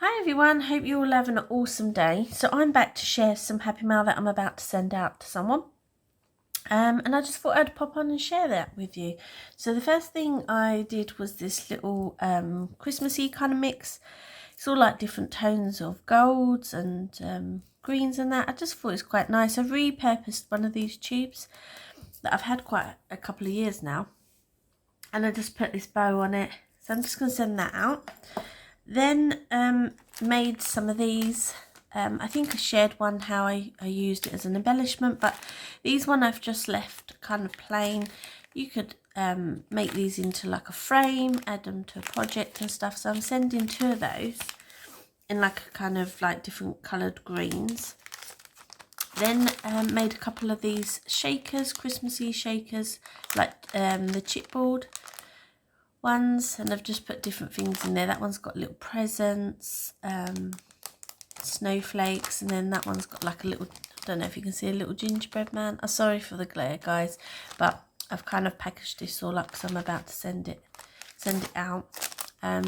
Hi everyone, hope you all have an awesome day. So I'm back to share some happy mail that I'm about to send out to someone. And I just thought I'd pop on and share that with you. So the first thing I did was this little Christmassy kind of mix. It's all like different tones of golds and greens and that. I just thought it was quite nice. I've repurposed one of these tubes that I've had quite a couple of years now. And I just put this bow on it. So I'm just going to send that out. Then made some of these. I think I shared one how I used it as an embellishment, but these one I've just left kind of plain. You could make these into like a frame, add them to a project and stuff. So I'm sending 2 of those in like a kind of like different coloured greens. Then made a couple of these shakers, Christmassy shakers, like the chipboard ones, and I've just put different things in there. That one's got little presents, snowflakes, and then that one's got like a little, I don't know if you can see, a little gingerbread man. I'm sorry for the glare, guys, but I've kind of packaged this all up because I'm about to send it out.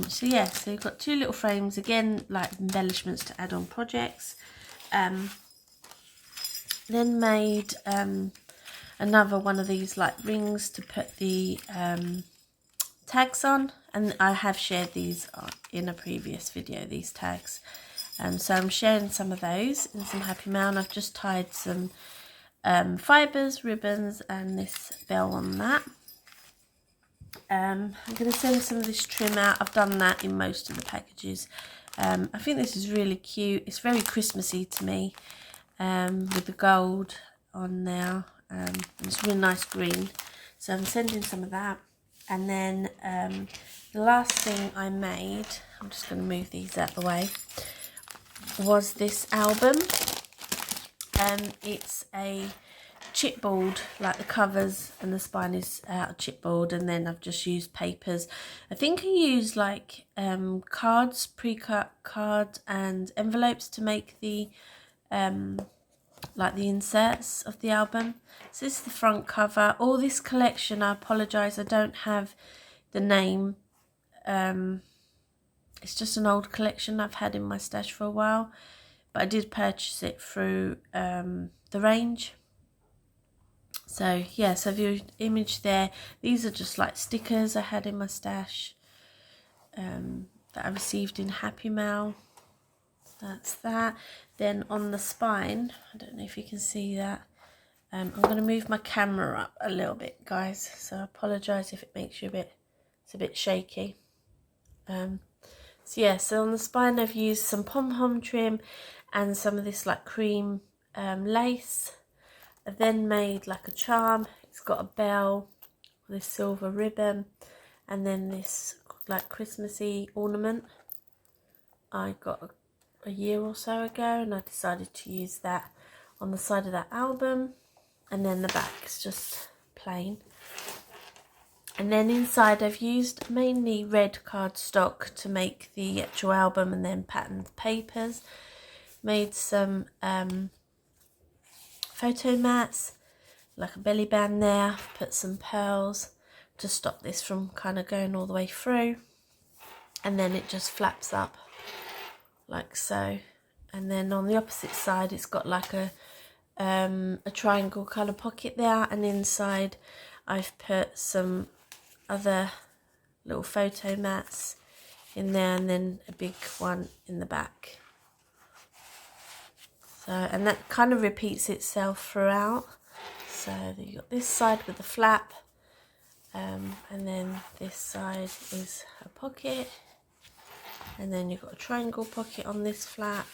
So yeah, so you've got 2 little frames, again like embellishments to add on projects. Then made another one of these like rings to put the tags on, and I have shared these in a previous video, these tags. So I'm sharing some of those in some happy mail, and I've just tied some fibres, ribbons, and this bell on that. I'm going to send some of this trim out. I've done that in most of the packages. I think this is really cute. It's very Christmassy to me, with the gold on there. It's a really nice green, so I'm sending some of that. And then the last thing I made, I'm just going to move these out of the way, was this album. It's a chipboard, like the covers and the spine is out of chipboard, and then I've just used papers. I think I used like cards, pre-cut cards and envelopes to make the like the inserts of the album. So this is the front cover. All this collection, I apologise, I don't have the name. It's just an old collection I've had in my stash for a while, but I did purchase it through the range. So yeah, so the image there, these are just like stickers I had in my stash that I received in Happymail. That's that. Then on the spine, I don't know if you can see that. I'm going to move my camera up a little bit, guys, so I apologise if it makes you it's a bit shaky. So yeah, so on the spine I've used some pom-pom trim and some of this like cream lace. I then made like a charm. It's got a bell with this silver ribbon, and then this like Christmassy ornament I got a year or so ago, and I decided to use that on the side of that album. And then the back is just plain. And then inside I've used mainly red cardstock to make the actual album, and then patterned papers. Made some photo mats, like a belly band there. Put some pearls to stop this from kind of going all the way through. And then it just flaps up like so. And then on the opposite side it's got like a triangle colour pocket there, and inside I've put some other little photo mats in there, and then a big one in the back. So, and that kind of repeats itself throughout. So you've got this side with the flap, and then this side is a pocket, and then you've got a triangle pocket on this flap.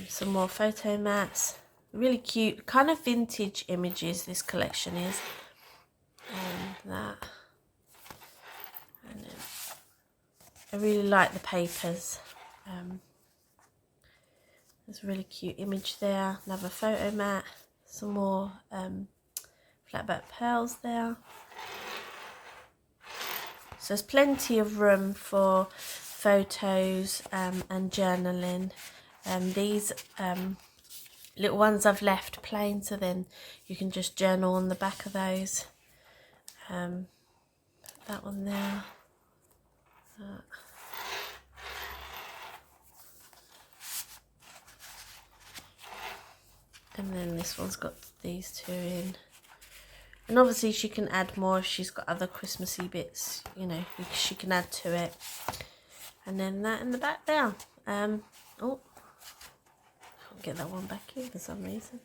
Some more photo mats, really cute, kind of vintage images this collection is. That, and then I really like the papers. There's a really cute image there, another photo mat, some more flat back pearls there. So there's plenty of room for photos and journaling. These little ones I've left plain, so then you can just journal on the back of those. That one there. And then this one's got these two in. And obviously she can add more if she's got other Christmassy bits, you know, she can add to it. And then that in the back there. Oh, can't get that one back in for some reason.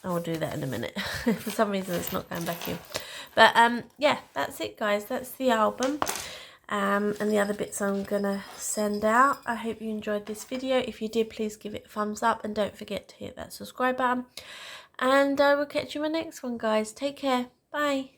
I will do that in a minute. For some reason it's not going back in. But yeah, that's it guys. That's the album. And the other bits I'm gonna send out. I hope you enjoyed this video. If you did, please give it a thumbs up and don't forget to hit that subscribe button. And I will catch you in my next one guys. Take care. Bye.